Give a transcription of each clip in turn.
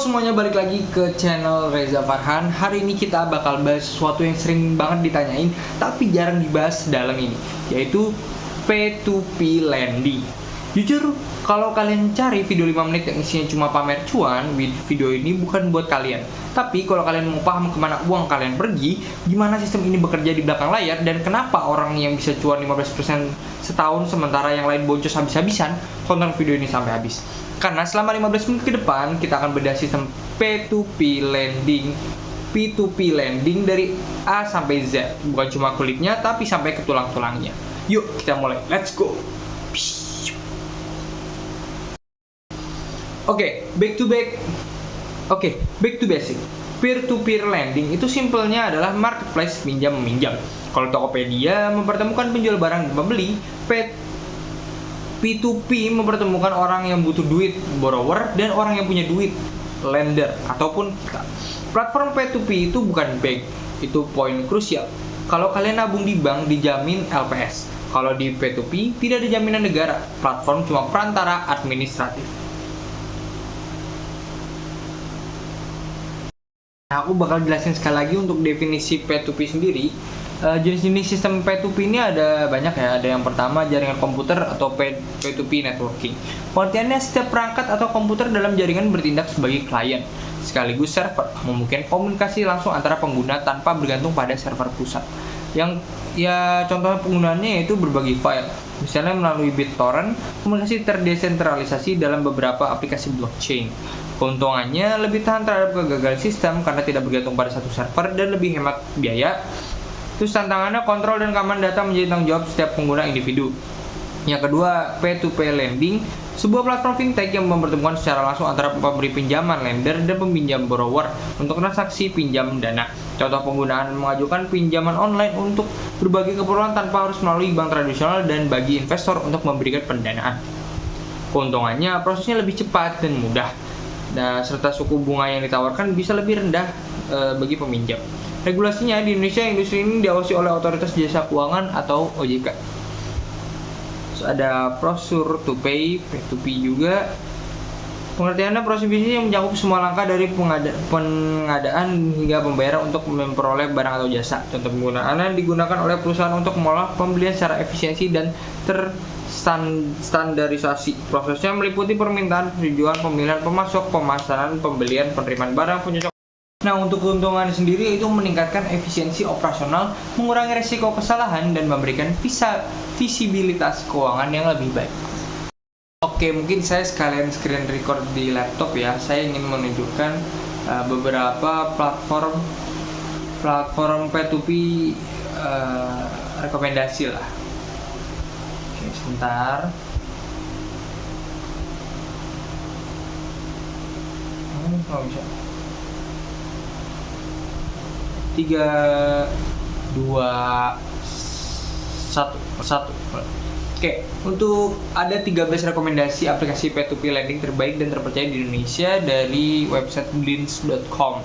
semuanya, balik lagi ke channel Reza Farhan. Hari ini kita bakal bahas sesuatu yang sering banget ditanyain tapi jarang dibahas dalam ini, yaitu P2P lending. Jujur, kalau kalian cari video 5 menit yang isinya cuma pamer cuan, video ini bukan buat kalian. Tapi kalau kalian mau paham kemana uang kalian pergi, gimana sistem ini bekerja di belakang layar, dan kenapa orang yang bisa cuan 15% setahun sementara yang lain boncos habis-habisan, tonton video ini sampai habis. Karena selama 15 menit ke depan kita akan bedah sistem P2P lending, P2P lending dari A sampai Z. Bukan cuma kulitnya tapi sampai ke tulang-tulangnya. Yuk kita mulai, let's go. Oke, back to basic. Peer-to-peer lending itu simpelnya adalah marketplace pinjam-meminjam. Kalau Tokopedia mempertemukan penjual barang dan pembeli, P2P mempertemukan orang yang butuh duit, borrower, dan orang yang punya duit, lender, ataupun kita. Platform P2P itu bukan bank, itu poin krusial. Kalau kalian nabung di bank, dijamin LPS. Kalau di P2P, tidak ada jaminan negara, platform cuma perantara administratif. Nah, aku bakal jelasin sekali lagi untuk definisi P2P sendiri. Jenis-jenis sistem P2P ini ada banyak ya. Ada yang pertama jaringan komputer atau P2P networking. Pengertiannya setiap perangkat atau komputer dalam jaringan bertindak sebagai klien sekaligus server, memungkinkan komunikasi langsung antara pengguna tanpa bergantung pada server pusat. Yang ya contoh penggunaannya yaitu berbagi file, misalnya melalui BitTorrent, komunikasi terdesentralisasi dalam beberapa aplikasi blockchain. Keuntungannya lebih tahan terhadap kegagalan sistem karena tidak bergantung pada satu server dan lebih hemat biaya. Terus tantangannya kontrol dan keamanan data menjadi tanggung jawab setiap pengguna individu. Yang kedua, P2P lending, sebuah platform fintech yang mempertemukan secara langsung antara pemberi pinjaman lender dan peminjam borrower untuk transaksi pinjam dana. Contoh penggunaan mengajukan pinjaman online untuk berbagai keperluan tanpa harus melalui bank tradisional dan bagi investor untuk memberikan pendanaan. Keuntungannya prosesnya lebih cepat dan mudah. Nah, serta suku bunga yang ditawarkan bisa lebih rendah bagi peminjam. Regulasinya di Indonesia, industri ini diawasi oleh Otoritas Jasa Keuangan atau OJK. Terus ada Procure to Pay, P2P juga. Pengertiannya proses bisnis yang mencakup semua langkah dari pengadaan hingga pembayaran untuk memperoleh barang atau jasa. Contoh penggunaannya digunakan oleh perusahaan untuk mengolah pembelian secara efisiensi dan terstandarisasi. Prosesnya meliputi permintaan, persetujuan, pemilihan pemasok, pemasaran, pembelian, penerimaan barang, penyocok. Nah, untuk keuntungan sendiri itu meningkatkan efisiensi operasional, mengurangi risiko kesalahan, dan memberikan visibilitas keuangan yang lebih baik. Oke, mungkin saya sekalian screen record di laptop ya. Saya ingin menunjukkan beberapa platform P2P rekomendasi lah. Oke, sebentar. Oh, bisa. 3, 2, 1. Oke, untuk ada 13 rekomendasi aplikasi P2P lending terbaik dan terpercaya di Indonesia dari website Blins.com.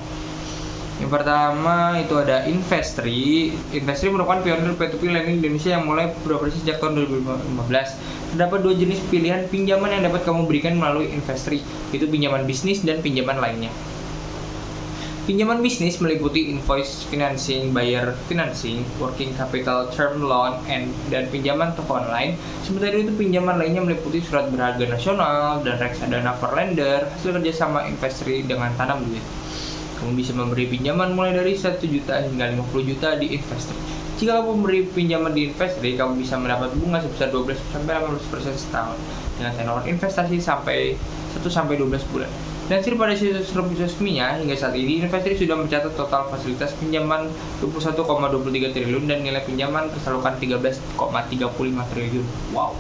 Yang pertama itu ada Investri. Investri merupakan pionir P2P lending di Indonesia yang mulai beroperasi sejak tahun 2015. Terdapat dua jenis pilihan pinjaman yang dapat kamu berikan melalui Investri, yaitu pinjaman bisnis dan pinjaman lainnya. Pinjaman bisnis meliputi invoice financing, buyer financing, working capital, term loan, dan pinjaman toko online. Sementara itu pinjaman lainnya meliputi surat berharga nasional dan reksadana for lender, hasil kerjasama Investri dengan tanam duit. Kamu bisa memberi pinjaman mulai dari 1 juta hingga 50 juta di Investri. Jika kamu memberi pinjaman di Investri, kamu bisa mendapat bunga sebesar 12-15% setahun dengan tenor investasi sampai 1-12 bulan. Dan pada situs resminya, hingga saat ini Investri sudah mencatat total fasilitas pinjaman 21,23 triliun dan nilai pinjaman tersalurkan 13,35 triliun. Wow,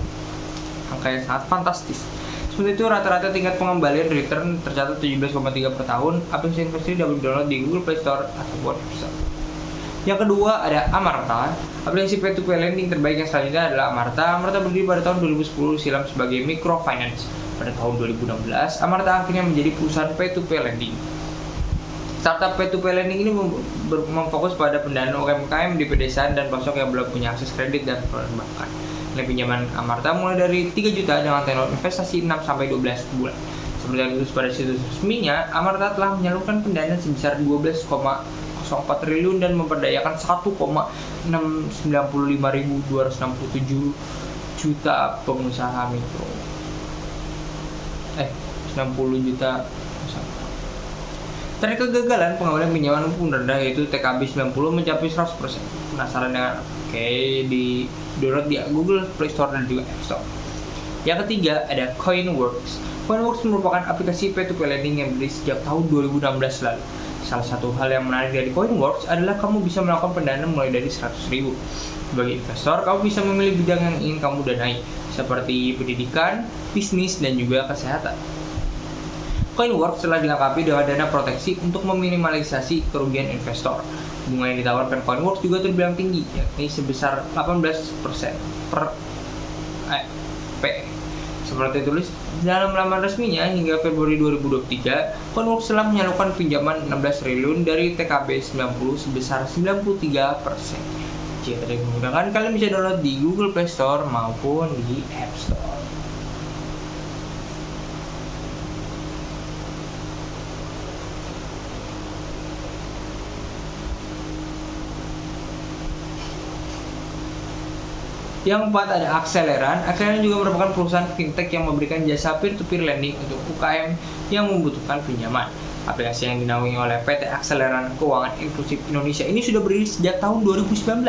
angka yang sangat fantastis. Seperti itu, rata-rata tingkat pengembalian return tercatat 17,3 per tahun. Aplikasi Investri dapat di-download di Google Play Store ataupun App Store. Yang kedua ada Amarta. Aplikasi P2P lending terbaik yang selanjutnya adalah Amarta. Amarta berdiri pada tahun 2010 silam sebagai microfinance. Pada tahun 2016, Amarta akhirnya menjadi perusahaan P2P lending. Startup P2P lending ini memfokus pada pendanaan UMKM di pedesaan dan pelosok yang belum punya akses kredit dan perbankan. Nilai pinjaman Amarta mulai dari 3 juta dengan tenor investasi 6-12 bulan. Seperti yang ditulis pada situs resminya, Amarta telah menyalurkan pendanaan sebesar 12,04 triliun dan memperdayakan 1,695.267 juta pengusaha mikro. 60 juta pengusaha. Tren kegagalan pengembalian pinjaman pun rendah, yaitu TKB 90 mencapai 100%. Penasaran dengan oke, di download di Google Play Store dan juga App Store. Yang ketiga ada Coinworks. Coinworks merupakan aplikasi P2P lending yang berdiri sejak tahun 2016 lalu. Salah satu hal yang menarik dari Coinworks adalah kamu bisa melakukan pendanaan mulai dari 100.000. Sebagai investor, kamu bisa memilih bidang yang ingin kamu danai, seperti pendidikan, bisnis, dan juga kesehatan. Coinworks telah dilengkapi dengan dana proteksi untuk meminimalisasi kerugian investor. Bunga yang ditawarkan Coinworks juga terbilang tinggi, yakni sebesar 18% per P. Seperti tulis dalam laman resminya, hingga Februari 2023, Coinworks telah menyalurkan pinjaman 16 triliun dari TKB 90 sebesar 93%. Jika tidak menggunakan, kalian bisa download di Google Play Store maupun di App Store. Yang keempat ada Akseleran. Akseleran juga merupakan perusahaan fintech yang memberikan jasa peer-to-peer lending untuk UKM yang membutuhkan pinjaman. Aplikasi yang dinaungi oleh PT Akseleran Keuangan Inklusif Indonesia ini sudah berdiri sejak tahun 2019.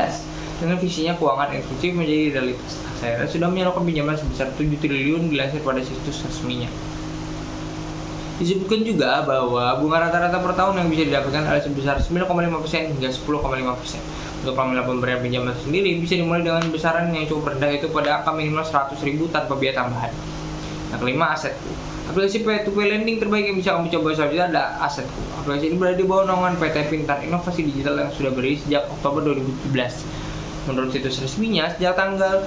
Dengan visinya keuangan inklusif menjadi realitas, Akseleran sudah menyalurkan pinjaman sebesar 7 triliun dilansir pada situs resminya. Disebutkan juga bahwa bunga rata-rata per tahun yang bisa didapatkan adalah sebesar 9,5% hingga 10,5%. Untuk pemilihan pemberian pinjaman sendiri bisa dimulai dengan besaran yang cukup rendah, yaitu pada angka minimal 100.000 tanpa biaya tambahan. Yang kelima, Asetku. Aplikasi P2P lending terbaik yang bisa kamu coba selanjutnya adalah Asetku. Aplikasi ini berada di bawah naungan PT Pintar Inovasi Digital yang sudah berdiri sejak Oktober 2017. Menurut situs resminya, sejak tanggal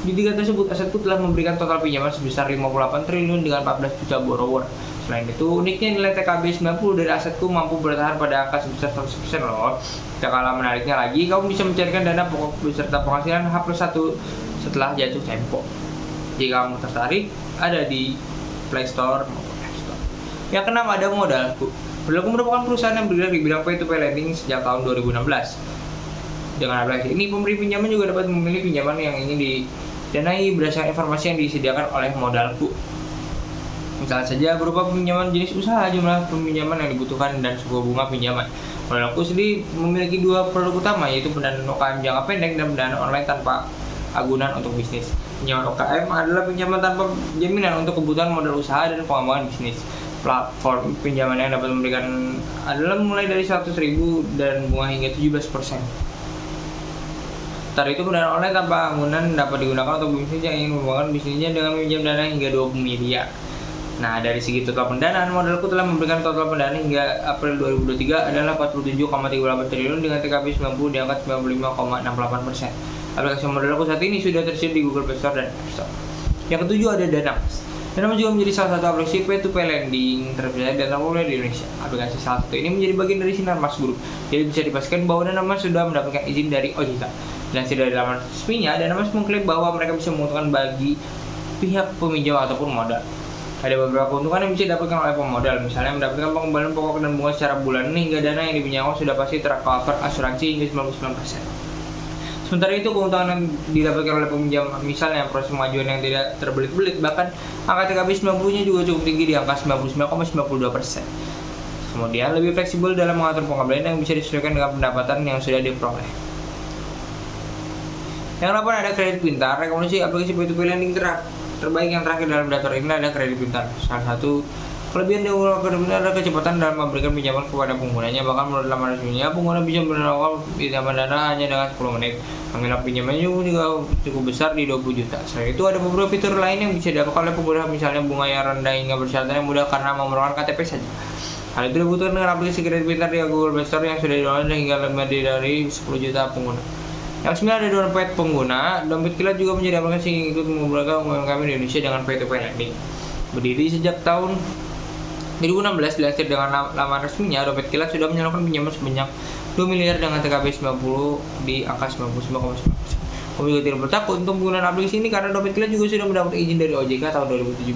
di tiga tersebut, Asetku telah memberikan total pinjaman sebesar 58 triliun dengan 14 juta borrower. Selain itu, uniknya nilai TKB 90 dari Asetku mampu bertahan pada angka sebesar 100% loh. Tak kalah menariknya lagi, kamu bisa mencarikan dana pokok beserta penghasilan H+1 setelah jatuh tempo. Jika kamu tertarik, ada di Play Store maupun App Store. Yang keenam ada Modalku. Modalku merupakan perusahaan yang bergerak di bidang P2P lending sejak tahun 2016. Dengan aplikasi ini, pemberi pinjaman juga dapat memilih pinjaman yang ingin didanai berdasarkan informasi yang disediakan oleh Modalku. Misalnya saja berupa pinjaman jenis usaha, jumlah pinjaman yang dibutuhkan, dan suku bunga pinjaman. Modalku sendiri memiliki dua produk utama, yaitu pendanaan UKM jangka pendek dan pendanaan online tanpa agunan untuk bisnis. Pinjaman UKM adalah pinjaman tanpa jaminan untuk kebutuhan modal usaha dan pengembangan bisnis. Platform pinjaman yang dapat memberikan adalah mulai dari 100.000 dan bunga hingga 17%. Setelah itu, pendanaan online tanpa agunan dapat digunakan untuk bisnis yang ingin mengembangkan bisnisnya dengan meminjam dana hingga 20 miliar. Nah, dari segi total pendanaan, Modalku telah memberikan total pendanaan hingga April 2023 adalah 47,38 triliun dengan TKB 90 di angka 95,68%. Aplikasi Modalku saat ini sudah tersedia di Google Play Store dan App Store. Yang ketujuh ada Danamas. Danamas juga menjadi salah satu aplikasi P2P lending terpercaya dan terpopuler di Indonesia. Aplikasi salah satu ini menjadi bagian dari Sinarmas Group. Jadi bisa dipastikan bahwa Danamas sudah mendapatkan izin dari OJK. Dilansir dari laman resminya, Danamas mengklaim bahwa mereka bisa menguntungkan bagi pihak peminjam ataupun modal. Ada beberapa keuntungan yang bisa didapatkan oleh pemodal, misalnya mendapatkan pengembalian pokok dan bunga secara bulanan hingga dana yang dipinjamkan sudah pasti tercover asuransi hingga 99%. Sementara itu, keuntungan yang didapatkan oleh peminjam, misalnya proses pengajuan yang tidak terbelit-belit, bahkan angka TKB 90-nya juga cukup tinggi di angka 99,92%. Kemudian, lebih fleksibel dalam mengatur pengembalian yang bisa disesuaikan dengan pendapatan yang sudah diperoleh. Yang ke-8 ada Kredit Pintar. Rekomendasi aplikasi P2P lending terbaik yang terakhir dalam daftar ini adalah Kredit Pintar. Salah satu kelebihan dari Kredit Pintar adalah kecepatan dalam memberikan pinjaman kepada penggunanya. Bahkan menurut laman resminya, pengguna bisa menawarkan pinjaman dana hanya dengan 10 menit. Panggilan pinjamannya juga cukup besar di 20 juta. Selain itu, ada beberapa fitur lain yang bisa didapatkan oleh pengguna, misalnya bunga yang rendah hingga persyaratan yang mudah karena memerlukan KTP saja. Hal itu dibutuhkan dengan aplikasi Kredit Pintar di Google Play Store yang sudah di-download hingga lebih dari 10 juta pengguna. Yang ke-9 ada dompet pengguna. Dompet Kilat juga menjadi aplikasi yang ikut memudahkan UMKM Indonesia dengan P2P lending. Berdiri sejak tahun 2016, dilansir dengan laman resminya, Dompet Kilat sudah menyalurkan pinjaman sebanyak 2 miliar dengan TKB 90 di angka 99,9%. Kamu juga tidak perlu takut untuk penggunaan aplikasi ini karena Dompet Kilat juga sudah mendapat izin dari OJK tahun 2017.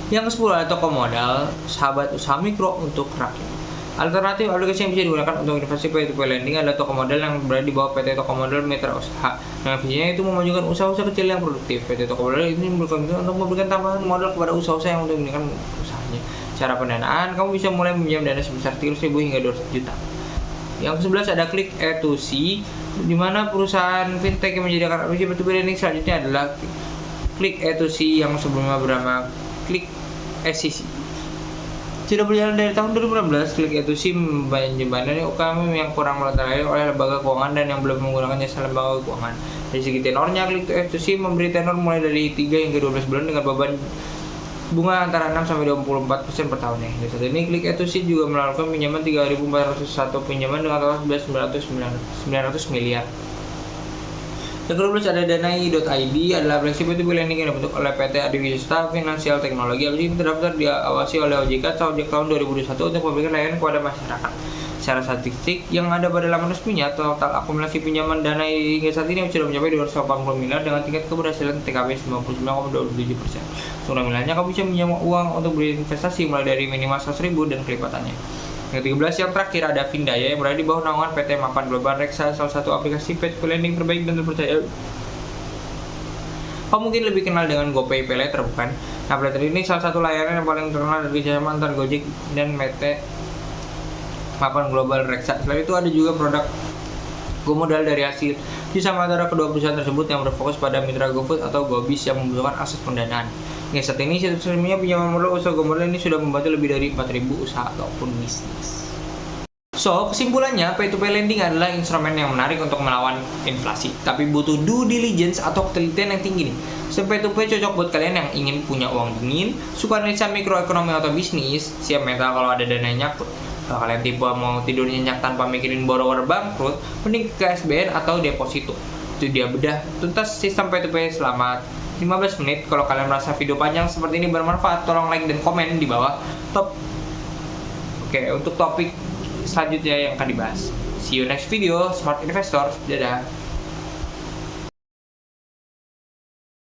Yang ke-10 ada toko modal, sahabat usaha mikro untuk rakyat. Alternatif aplikasi yang bisa digunakan untuk investasi P2P lending adalah toko modal yang berada di bawah PT Toko Modal Mitra Usaha. Nah, visinya itu memajukan usaha-usaha kecil yang produktif. PT Toko Modal ini berkomitmen untuk memberikan tambahan modal kepada usaha-usaha yang untuk meningkatkan usahanya. Cara pendanaan, kamu bisa mulai meminjam dana sebesar 300.000 hingga 200 juta. Yang ke-11 ada Klik E2C, di mana perusahaan fintech yang menyediakan aplikasi P2P lending selanjutnya adalah Klik E2C yang sebelumnya bernama Klik SCC. Sudah berjalan dari tahun 2016, Klik E2C menjembatani UKM yang kurang terlayani oleh lembaga keuangan dan yang belum menggunakan jasa lembaga keuangan. Dari segi tenornya, Klik E2C memberi tenor mulai dari 3 hingga 12 bulan dengan beban bunga antara 6-24% per tahunnya. Di saat ini, Klik E2C juga melakukan pinjaman 3.401 pinjaman dengan total 900 miliar. Yang ke-12 ada Danai.id, adalah aplikasi P2P lending yang dibentuk oleh PT Adiwista Finansial Teknologi. Aplikasi ini terdaftar diawasi oleh OJK sejak tahun 2021 untuk memberikan layanan kepada masyarakat. Secara statistik yang ada pada laman resminya, total akumulasi pinjaman Danai hingga saat ini sudah mencapai 280 miliar dengan tingkat keberhasilan TKB 99,27%. Nominalnya kamu bisa minjam uang untuk berinvestasi mulai dari minimal 100.000 dan kelipatannya. Yang ke-13 yang terakhir ada Findaya yang berada di bawah naungan PT Mapan Global Reksa, salah satu aplikasi P2P lending terbaik dan terpercaya. Kamu mungkin lebih kenal dengan GoPay Paylater, bukan? Nah, Paylater ini salah satu layanan yang paling terkenal dari jasa mantan Gojek dan PT Mapan Global Reksa. Selain itu ada juga produk GoModal dari hasil bersama antara kedua perusahaan tersebut yang berfokus pada mitra GoFood atau GoBiz yang membutuhkan akses pendanaan. Hingga saat ini, situs resminya pinjaman modal usaha GoModal ini sudah membantu lebih dari 4.000 usaha ataupun bisnis. So, kesimpulannya, P2P lending adalah instrumen yang menarik untuk melawan inflasi, tapi butuh due diligence atau ketelitian yang tinggi nih. So, P2P cocok buat kalian yang ingin punya uang dingin, suka analisa mikroekonomi atau bisnis, siap mental kalau ada dana yang nyangkut. Kalau kalian tipe mau tidur nyenyak tanpa mikirin borrower bangkrut, mending ke SBN atau deposito. Itu dia bedah tuntas sistem P2P selama 15 menit. Kalau kalian merasa video panjang seperti ini bermanfaat, tolong like dan komen di bawah. Oke, untuk topik selanjutnya yang akan dibahas. See you next video, Smart Investor. Dadah.